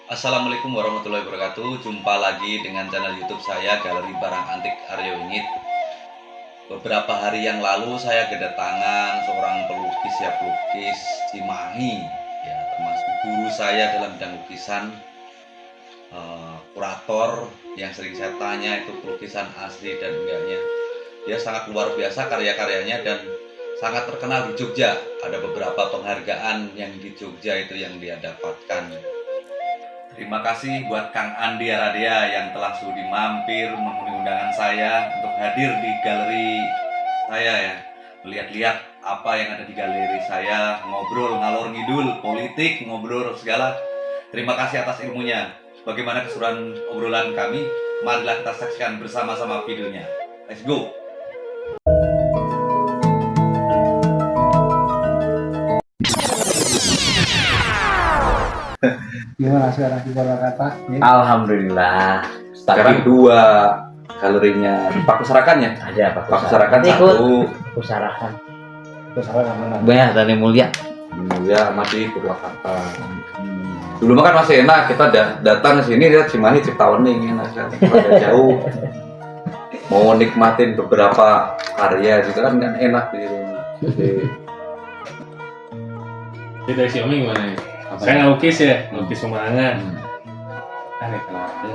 Assalamualaikum warahmatullahi wabarakatuh. Jumpa lagi dengan channel YouTube saya Galeri Barang Antik Aryo Ingit. Beberapa hari yang lalu saya kedatangan seorang pelukis Cimahi, termasuk guru saya dalam bidang lukisan, kurator yang sering saya tanya itu pelukisan asli dan enggaknya. Dia sangat luar biasa karya-karyanya dan sangat terkenal di Jogja. Ada beberapa penghargaan yang di Jogja itu yang dia dapatkan. Terima kasih buat Kang Andi Aradia yang telah sudi mampir memenuhi undangan saya untuk hadir di galeri saya ya. Melihat-lihat apa yang ada di galeri saya, ngobrol ngalor ngidul, politik, ngobrol segala. Terima kasih atas ilmunya. Bagaimana keseruan obrolan kami? Marilah kita saksikan bersama-sama videonya. Let's go! Gimana sekarang di Purwakarta? Alhamdulillah. Sekarang dua galerinya Pak Pusarakan ya? Ada Pak Pusarakan satu. Pusarakan. Pusarakan mana? Banyak dari Mulia. Mulia masih Purwakarta. Dulu mah kan masih enak, kita datang ke sini lihat Cimahi Ciptawening enak kan. Pada jauh. Mau nikmatin beberapa karya gitu kan enak gitu. Jadi dari si Omi gimana ya? Saya nggak lukis ya, lukis pemandangan. Aneh kenapa?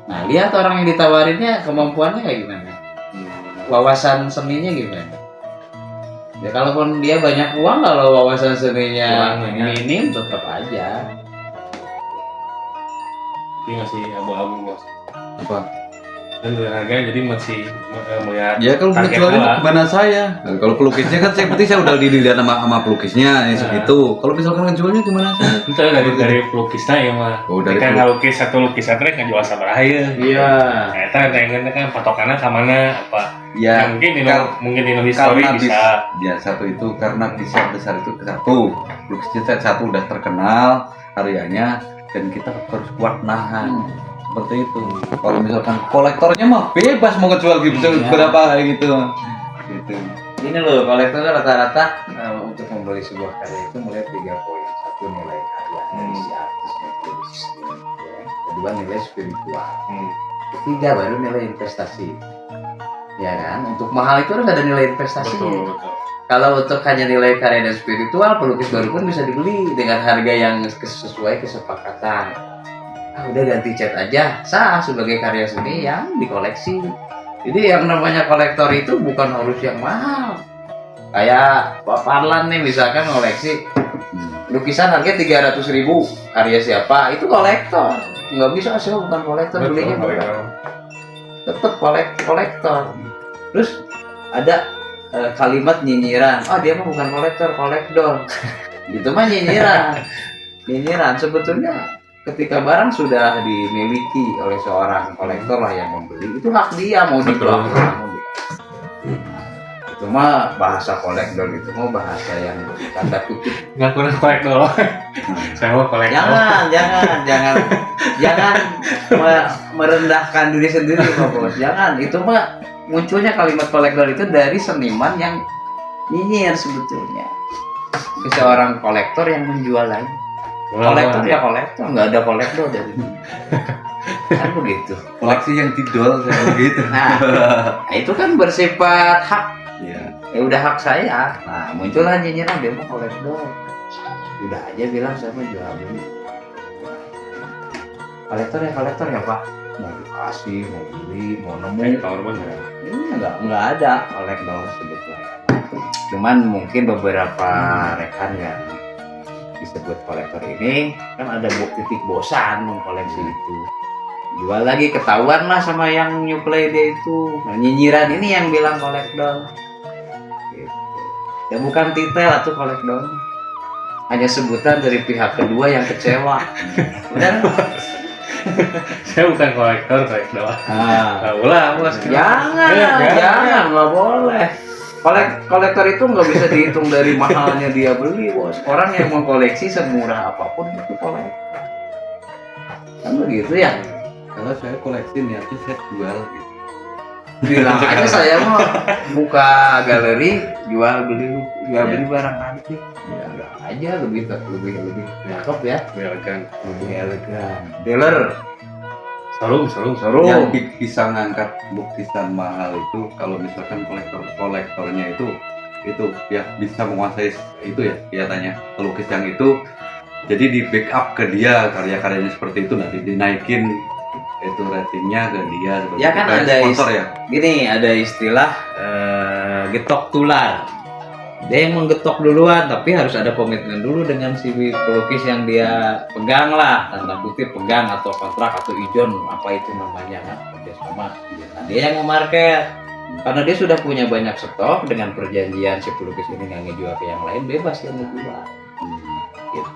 Nah, lihat orang yang ditawarinnya kemampuannya kayak gimana? Wawasan seninya gimana? Ya kalaupun dia banyak uang, kalau wawasan seninya minim tetap aja. Tapi masih abu-abu bos. Apa? Dan harga jadi masih melihat. Ya kalau menjualnya gimana saya? Nah, kalau pelukisnya kan saya berarti saya udah dilihat sama pelukisnya ya segitu. Kalau misalkan ngejualnya gimana saya? Itu dari pelukisnya ya mah. Oh, dari kan ngelukis satu lukisan teh ngejual sabar aja. Iya. Nah, itu ada kan patokannya ke mana apa? Ya, mungkin ini history bisa. Ya satu itu karena bisa besar itu satu. Lukisnya satu udah terkenal karyanya dan kita harus kuat nahan. Seperti itu. Kalau misalkan kolektornya mah bebas mau ngejual gitu berapa gitu. Ini loh, kolektor rata-rata untuk membeli sebuah karya itu mulai 3 poin. Satu, nilai karya dari si artis maupun desainer. Kedua, nilai spiritual. Ketiga, baru nilai investasi. Ya kan? Untuk mahal itu harus ada nilai investasinya. Betul. Kalau untuk hanya nilai karya dan spiritual, pelukis baru pun bisa dibeli dengan harga yang sesuai kesepakatan. Udah ganti cat aja, sah sebagai karya seni yang dikoleksi. Jadi yang namanya kolektor itu bukan harus yang mahal. Kayak Pak Parlan nih misalkan koleksi lukisan harga 300.000, karya siapa? Itu kolektor. Nggak bisa sih bukan kolektor, belinya tetap kolektor. Terus ada kalimat nyinyiran, dia mah bukan kolektor. Gitu mah nyinyiran sebetulnya. Ketika barang sudah dimiliki oleh seorang kolektor lah yang membeli, itu hak dia mau dijual mau itu mah bahasa kolektor, itu mah bahasa yang tanda kutip. Nggak kurang kolektor. Saya mau kolektor. Jangan merendahkan diri sendiri bos. Jangan, itu mah munculnya kalimat kolektor itu dari seniman yang nyinyir sebetulnya ke seorang kolektor yang menjual lagi. Kolektor ya kolektor, nggak ada kolektor dari kan begitu. Koleksi yang tidol saya begitu. Nah, itu kan bersifat hak. Ya udah hak saya. Nah, muncullah nyinyiran dia mau kolektor. Udah aja bilang saya mau jual beli. Kolektor ya Pak. Mau dikasih, mau beli, mau nemu. Ini nggak ada kolektor sebetulnya. Cuman mungkin beberapa rekan yang disebut kolektor ini kan ada titik bosan mengkoleksi itu, jual lagi ketahuan lah sama yang nyuplai dia itu. Nah, nyinyiran ini yang bilang kolektor gitu. Ya bukan titel atau kolektor, hanya sebutan dari pihak kedua yang kecewa. Benar? Saya bukan kolektor. Ulah bos. Jangan nggak boleh. Kolektor itu nggak bisa dihitung dari mahalnya dia beli bos. Orang yang mau koleksi semurah apapun itu kolektor. Kan begitu ya? kalau saya koleksi niatnya saya jual gitu. Bilang aja saya mau buka galeri jual beli barang antik. Ya udah aja lebih cakep ya, Elegan. lebih elegan. Dealer, Sarum. Yang bisa ngangkat lukisan mahal itu kalau misalkan kolektornya itu ya bisa menguasai itu ya kelihatannya pelukis yang itu, jadi di backup ke dia karya-karyanya seperti itu, nanti dinaikin itu ratingnya ke dia seperti Ya itu. kan Kayak ada sponsor ya. gini ada istilah getok tular. Dia yang menggetok duluan, tapi harus ada komitmen dulu dengan si pelukis yang dia pegang lah, tanda kutip pegang atau kontrak atau ijon apa itu namanya kan, kerjasama. Nah, dia yang nge-market, karena dia sudah punya banyak stok dengan perjanjian si pelukis ini nggak ngejual ke yang lain, bebas dia ngejual. Gitu.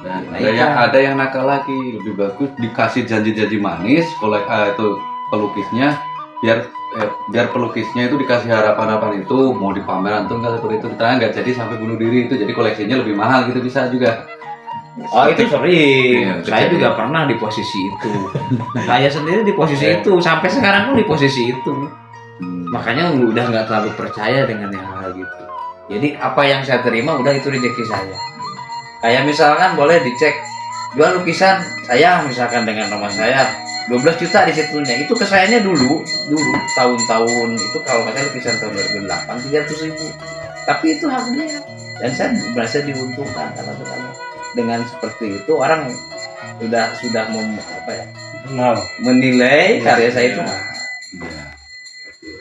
Dan Nah, ada yang nakal lagi, lebih bagus dikasih janji-janji manis itu pelukisnya, biar pelukisnya itu dikasih harapan-harapan itu mau di pameran tunggal seperti itu, ternyata nggak jadi sampai bunuh diri itu, jadi koleksinya lebih mahal gitu bisa juga. Oh itu sering, Iya, saya kejadian. juga pernah di posisi itu. Saya sendiri di posisi itu, sampai sekarang pun di posisi itu. Makanya udah nggak terlalu percaya dengan yang hal gitu. Jadi apa yang saya terima udah itu rezeki saya. Kayak misalkan boleh dicek jual lukisan saya misalkan dengan nama saya 12 juta di situnya, itu kesayanya dulu tahun-tahun itu kalau nggak salah lukisan tahun 2008 300.000, tapi itu haknya dan saya merasa diuntungkan karena sekarang dengan seperti itu orang sudah menilai karya saya itu mahal.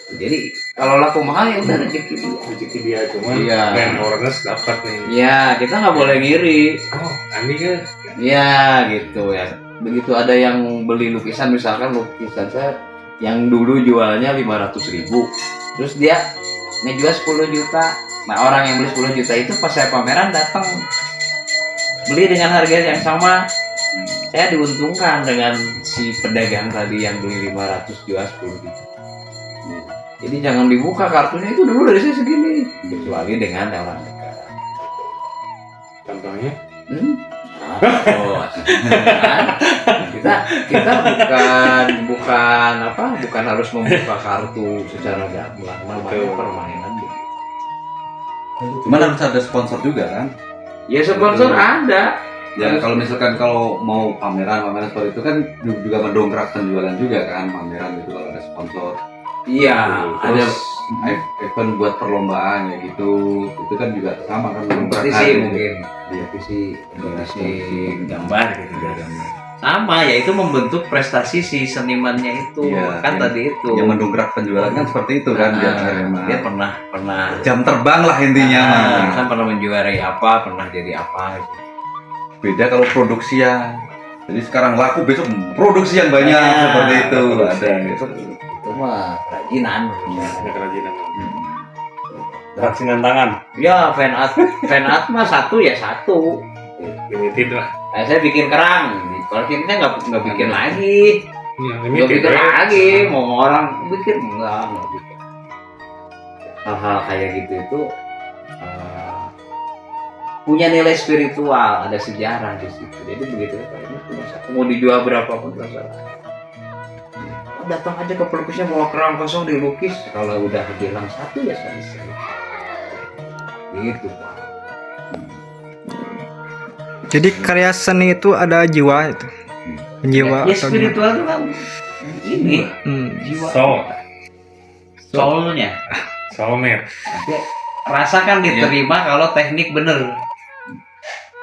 Jadi kalau laku mahal ya udah rezeki dia. Rezeki dia cuman Iya. dan orangnya dapat nih. Ya kita nggak boleh ngiri. Oh, Andi kan Ya gitu ya. Begitu ada yang beli lukisan, misalkan lukisan saya yang dulu jualnya 500.000, terus dia ngejual 10 juta. Nah orang yang beli 10 juta itu pas saya pameran datang beli dengan harga yang sama, saya diuntungkan dengan si pedagang tadi yang beli 500 jual 10 juta. Jadi jangan dibuka kartunya itu dulu dari saya segini, kecuali dengan orang dekat. contohnya. Bos. kita bukan harus membuka kartu secara gamblang, namanya permainan gitu. Cuman harus ada sponsor juga kan. Ya sponsor ada. Ya kalau misalkan kalau mau pameran seperti itu kan juga mendongkrak penjualan juga kan, pameran gitu kalau ada sponsor. Iya, ada Terus event buat perlombaan ya gitu, itu kan juga sama kan mendongkrak kompetisi harga. mungkin. Kompetisi gambar gitu ya. Sama ya, itu membentuk prestasi si senimannya itu. Iya, Kan yang- tadi itu. Yang mendongkrak penjualan kan seperti itu kan biar dia pernah jam terbang lah intinya mah. kan pernah menjuarai apa, pernah jadi apa gitu. Beda kalau produksi ya. Jadi sekarang laku besok produksi yang banyak seperti itu ada. Itu mah kerajinan. Ada kerajinan. Kerajinan tangan. Ya fan art mah satu ya satu. Limited lah. Nah, saya bikin kerang. Kalau kita nggak bikin lagi, Iya, nggak limited. bikin ya. lagi. Mau orang bikin nggak bikin. Hal-hal kayak gitu itu punya nilai spiritual, ada sejarah di situ. Jadi begitu ya, ini punya satu, mau dijual berapapun terserah. Datang aja ke pelukisnya bawa kerang kosong dilukis, kalau udah bilang satu ya selesai. Gitu Pak. Jadi karya seni itu ada jiwa itu. Jiwa Ya atau gimana? spiritual itu kan ini jiwa. Soulnya. Soulmate. Tapi rasakan diterima kalau teknik bener.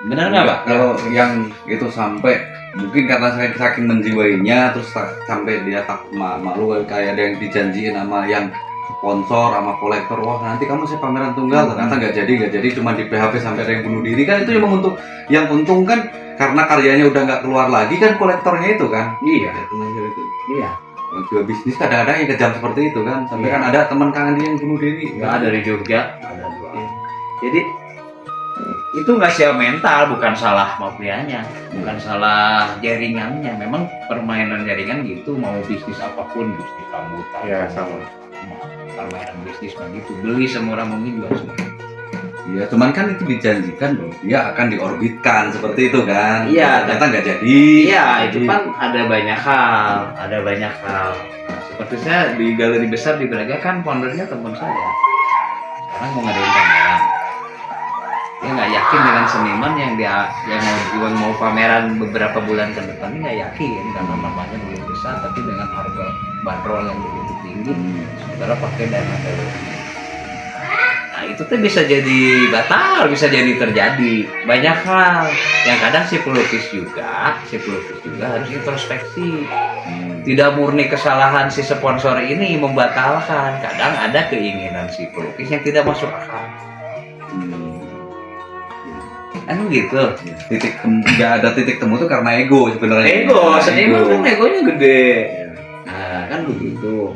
Bener nggak Pak? Kalau yang itu sampai mungkin karena saya saking menjiwainya terus sampai dia tak malu kayak ada yang dijanjiin sama yang sponsor sama kolektor, wah nanti kamu saya pameran tunggal, ternyata nggak jadi cuma di PHP sampai ada yang bunuh diri kan, itu yang untung kan karena karyanya udah nggak keluar lagi kan kolektornya itu kan. Iya. Itu. Iya. Orang jual bisnis kadang-kadang yang kejam seperti itu kan, sampai kan ada teman kangen dia yang bunuh diri. Nggak dari Jogja. Ada dua. Jadi itu nggak sia mental, bukan salah mafianya, bukan salah jaringannya. Memang permainan jaringan gitu, mau bisnis apapun, bisnis rambutan. Iya, sama. Permainan bisnis begitu, beli semurah mungkin juga semua. Iya, cuman kan itu dijanjikan loh, dia akan diorbitkan seperti itu kan. Iya, ternyata nggak jadi. Iya, itu kan ada banyak hal. Nah, seperti saya di galeri besar di Braga kan foundernya teman saya. Sekarang mau ngadain pameran. Dia nggak yakin dengan seniman yang mau pameran beberapa bulan ke depan, ini nggak yakin karena namanya belum besar, tapi dengan harga bandrol yang begitu tinggi, saudara pakai dana darurat. Nah itu tuh bisa jadi batal, bisa jadi terjadi banyak hal yang kadang si pelukis juga harus introspeksi. Tidak murni kesalahan si sponsor ini membatalkan, kadang ada keinginan si pelukis yang tidak masuk akal. Kan gitu. Nggak ada titik temu tuh karena ego sebenarnya. Seniman kan egonya gede. Nah kan begitu.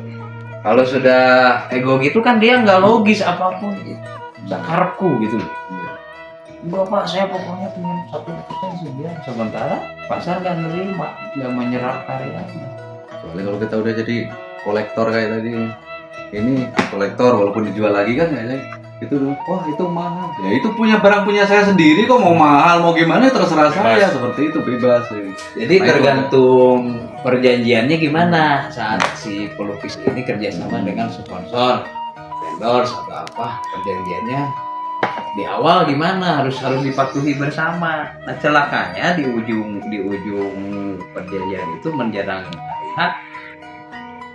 Kalau sudah ego gitu kan dia nggak logis apapun gitu. Sakarku gitu. Bapak saya pokoknya pengen 1% sekian, sementara pasar nggak nerima, nggak menyerap karyanya. Soalnya kalau kita udah jadi kolektor kayak tadi, ini kolektor walaupun dijual lagi kan ya itu wah itu mahal. Ya itu punya barang punya saya sendiri kok mau mahal mau gimana terserah saya, seperti itu bebas. Jadi tergantung perjanjiannya gimana saat si pelukis ini kerjasama dengan sponsor, vendor atau apa, perjanjiannya di awal gimana harus dipatuhi bersama. Nah celakanya di ujung perjanjian itu menjelang hari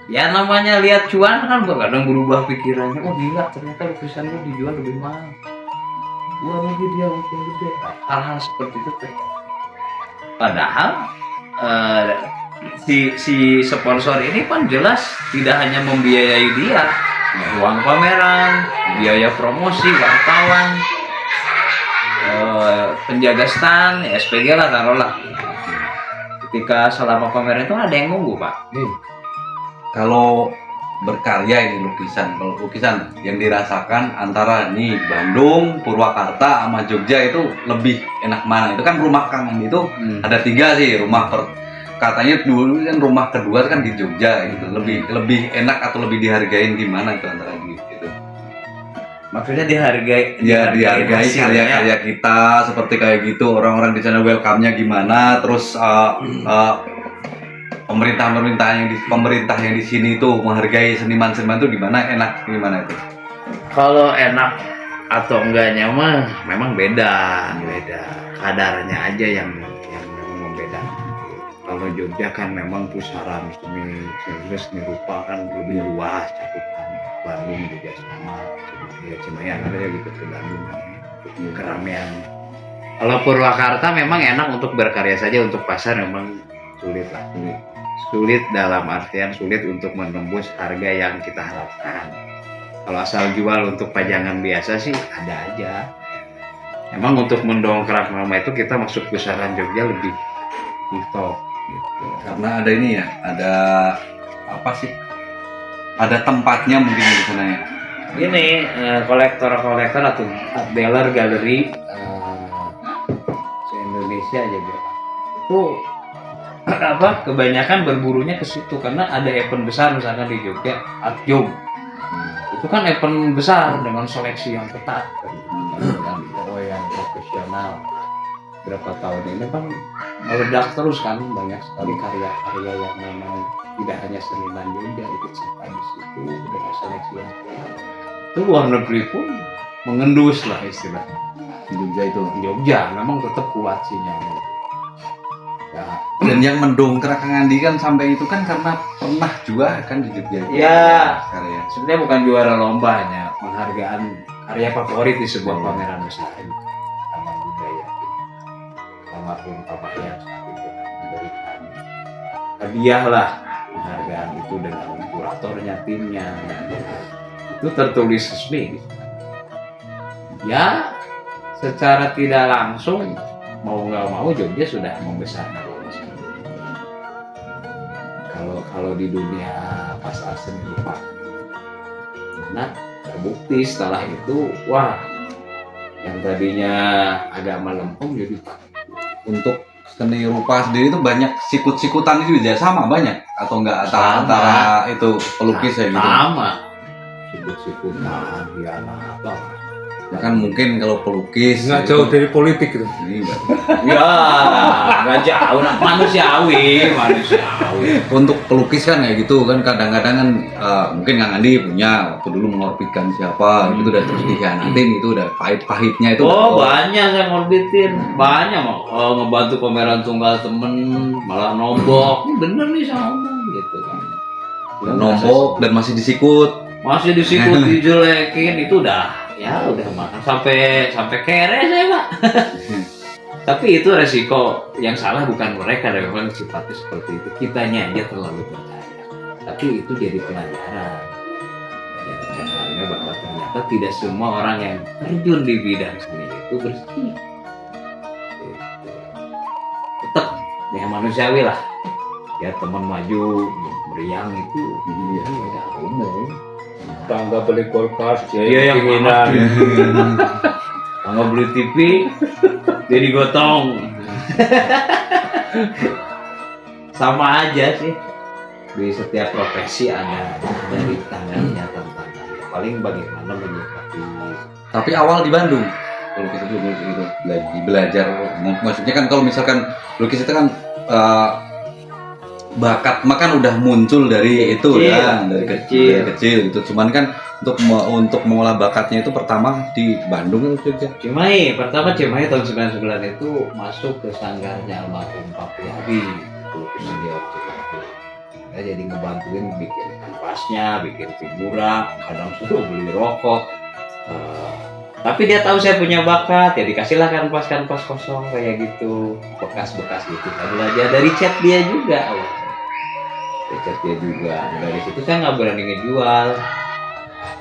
ya namanya lihat cuan kan kadang berubah pikirannya, oh gila ternyata lukisan lu dijual lebih mahal, wah rugi dia untung gede. Hal-hal seperti itu padahal si sponsor ini kan jelas tidak hanya membiayai dia, uang pameran, biaya promosi, wartawan, penjaga stand, SPG lah taruhlah. Ketika selama pameran itu ada yang nunggu Pak. Kalau berkarya ini kalau lukisan yang dirasakan antara nih Bandung, Purwakarta sama Jogja itu lebih enak mana? Itu kan rumah Kang Andi itu ada 3 sih rumah katanya dulu kan rumah kedua kan di Jogja gitu. Lebih enak atau lebih dihargain di mana itu antara gitu. Maksudnya dihargai karya-karya kita seperti kayak gitu, orang-orang di sana welcome-nya gimana, terus pemerintah yang di sini tuh menghargai seniman-seniman tuh gimana itu? Kalau enak atau enggaknya mah memang beda kadarnya aja yang memang membedakan. Kalau Jogja kan memang pusaran seni rupa kan lebih luas cakupan. Bandung juga sama, Cimahi ada gitu ke Bandung keramaian. Kalau Purwakarta memang enak untuk berkarya saja, untuk pasar memang sulit dalam artian sulit untuk menembus harga yang kita harapkan. Kalau asal jual untuk pajangan biasa sih ada aja. Emang untuk mendongkrak nama itu kita masuk pusaran Jogja lebih top gitu. Karena ada ini ya, ada apa sih? Ada tempatnya mungkin di sana ya. Ini kolektor atau art dealer galeri se-Indonesia aja bilang. Itu kebanyakan berburunya ke situ karena ada event besar misalkan di Jogja, Art Jog. Itu kan event besar dengan seleksi yang ketat yang profesional. Berapa tahun ini kan meledak terus kan, banyak sekali karya-karya yang memang tidak hanya seniman Jogja ikut serta di situ dengan seleksi yang ketat. Itu luar negeri pun mengendus lah istilahnya. Di Jogja itu. Jogja memang tetap kuat sinyalnya. Ya. Dan yang mendongkrak Kang Andi kan sampai itu kan karena pernah juga kan di Jogja itu. Ya, karya. sebenarnya bukan juara lomba, hanya penghargaan karya favorit di sebuah pameran besar ini. Taman Budaya almarhum Bapak yang saat itu memberikan hadiah lah penghargaan itu dengan kuratornya, timnya. Itu tertulis resmi. Ya, secara tidak langsung mau nggak mau Jogja sudah membesarkan lukisan. Kalau di dunia pasar seni rupa, nah terbukti setelah itu, wah, yang tadinya agak melempem jadi Untuk seni rupa sendiri itu banyak sikut-sikutan itu juga sama banyak atau enggak antara itu pelukis ya gitu. Sama. Sikut-sikutan, hianat apa. Ya kan mungkin kalau pelukis Nggak itu- jauh dari politik gitu. Iya. Ya, nggak jauh, nah, manusiawi. Untuk pelukis kan kayak gitu kan kadang-kadang kan mungkin Kang Andi punya waktu dulu mengorbitkan siapa gitu udah terus dikhianatin itu udah pahit-pahitnya itu Oh, udah- banyak saya ngorbitin, banyak mau ngebantu pameran tunggal temen, malah nombok. Ini bener nih saya ngomong gitu kan. udah nombok dan masih disikut. Masih disikut dijelekin itu udah makan sampai kere saya Pak. Tapi itu resiko yang salah bukan mereka, memang sifatnya seperti itu. Kitanya aja terlalu percaya. Tapi itu jadi pelajaran. Ya, pelajarannya bahwa ternyata tidak semua orang yang terjun di bidang seni itu bersih. Gitu. Tetap ya manusiawi lah. Ya teman maju meriang itu Iya. ya umum. Tangga beli kulkas, Iya, yang keinginan. Tangga beli TV, jadi gotong. Sama aja sih. Di setiap profesi ada dari tangannya tantangannya. Paling bagaimana menyikapi. Tapi awal di Bandung pelukis itu belajar maksudnya kan kalau misalkan lukis itu kan bakat makan udah muncul dari itu Kecil. kan dari kecil gitu cuman kan untuk mengolah bakatnya itu pertama di Bandung itu Jogja. Pertama Cimahi tahun 99 itu masuk ke sanggarnya almarhum Pak Priyadi, pelukis senior Cimahi. Saya jadi ngebantuin bikin kanvasnya, bikin figura, kadang suruh beli rokok. Tapi dia tahu saya punya bakat, ya dikasihlah kanvas kosong kayak gitu, bekas-bekas gitu. Saya belajar dari cat dia juga. Dari cat dia juga. Dari situ saya nggak berani ngejual,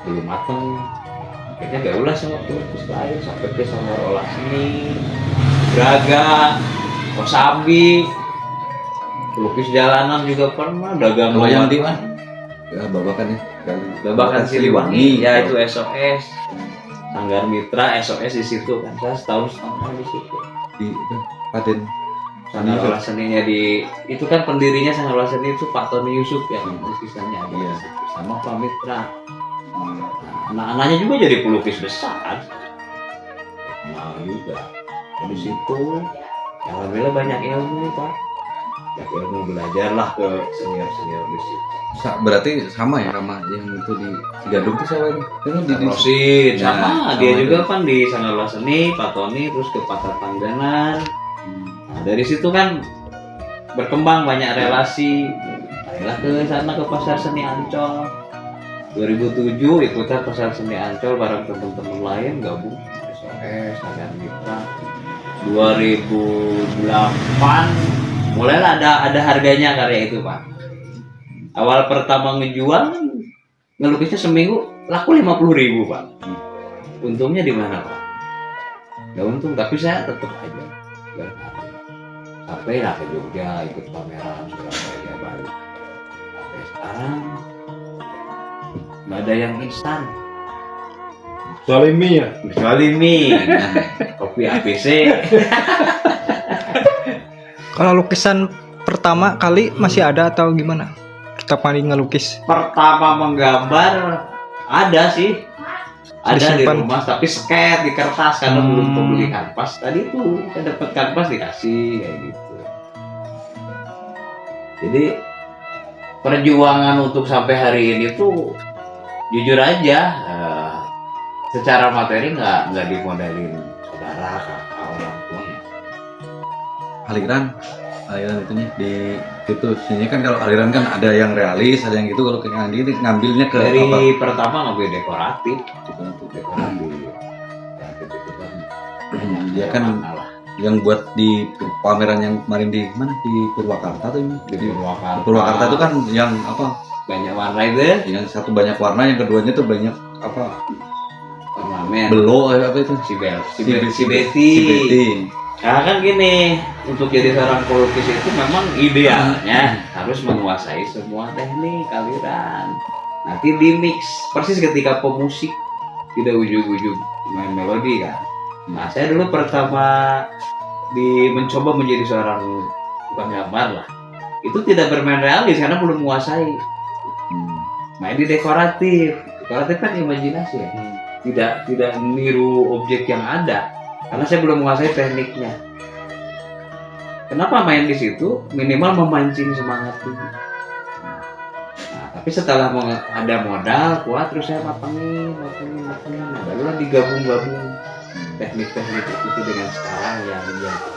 belum mateng. Akhirnya gak ulah sama pelukis lain sampai ke Sanggar Olah Seni, Braga, Kosambi, pelukis jalanan juga pernah, dagang Kalau yang di rumah. mana? Ya babakan ya. Babakan Siliwangi, ya itu SOS. Sanggar Mitra SOS di situ kan, saya setahun di situ. Di itu Paden. Sanggar Olah Seninya di itu kan pendirinya Sanggar Olah Seni itu Pak Tony Yusuf yang lukisannya ada di situ. Sama Pak Mitra. Anak-anaknya juga jadi pelukis besar. Mau juga. Dari situ, ya alhamdulillah banyak ilmu Pak. Banyak ilmu belajar lah ke senior di situ. Berarti sama ya sama yang itu di Gadung itu siapa ini? Itu di Rosin, Ya, sama dia sama juga itu. kan di Sanggar Olah Seni, Pak Tony, terus ke Pasar Tangganan. Nah, dari situ kan berkembang banyak relasi. Ayolah ke sana ke Pasar Seni Ancol. 2007 ikutan Pasar Seni Ancol bareng teman-teman lain gabung SOS, Sanggar Mitra. 2008 mulailah ada harganya karya itu Pak. Awal pertama ngejual ngelukisnya seminggu laku 50.000 Pak. Untungnya di mana Pak? Nggak untung, tapi saya tetap aja berkarya. Sampai lah ke Jogja ikut pameran Surabaya baru. Sampai sekarang nggak ada yang instan. Soal ya. Kecuali mie, kopi ABC. Kalau lukisan pertama kali masih ada atau gimana? Pertama kali ngelukis. Pertama menggambar ada sih. Ada di Disimpan. rumah tapi sket di kertas karena belum pembeli kanvas. Tadi tuh saya dapat kanvas dikasih kayak gitu. Jadi perjuangan untuk sampai hari ini tuh jujur aja secara materi nggak dimodalin saudara kakak orang tua. aliran itunya di itu sini kan kalau aliran kan ada yang realis ada yang gitu kalau kayak Andi ini ngambilnya ke Dari apa? pertama ngambil dekoratif, Dekoratif. Dekoratif itu kan Dia kan yang buat di pameran yang kemarin di mana di Purwakarta tuh ini. di Purwakarta. Purwakarta itu kan yang apa? banyak warna itu, Yang satu banyak warna, yang keduanya tuh banyak apa? ornamen. Belo apa itu? Si Si Betty. Betty. Nah kan gini, untuk jadi seorang pelukis itu memang idealnya harus menguasai semua teknik aliran. Nanti di mix persis ketika pemusik tidak ujug-ujug main melodi kan. Nah saya dulu pertama mencoba menjadi seorang tukang gambar lah. Itu tidak bermain realis karena belum menguasai. Main di dekoratif. Dekoratif kan imajinasi ya. tidak niru objek yang ada karena saya belum menguasai tekniknya. Kenapa main di situ? Minimal memancing semangat dulu. Nah, tapi setelah ada modal kuat terus saya matengin. Nah, barulah digabung-gabung teknik-teknik itu dengan sekarang yang menjadi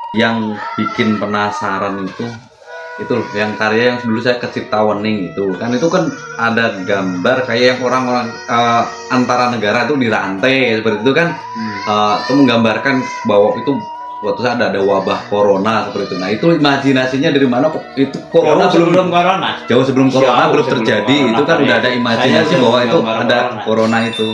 Yang bikin penasaran itu loh, yang karya yang dulu saya kecipta wening itu kan ada gambar kayak yang orang-orang antara negara itu dirantai seperti itu kan, itu menggambarkan bahwa itu suatu saat ada wabah corona seperti itu. Nah itu imajinasinya dari mana kok itu corona sebelum corona. Jauh sebelum corona belum Sebelum terjadi corona, itu kan udah ada imajinasi saya bahwa itu gambar ada corona itu.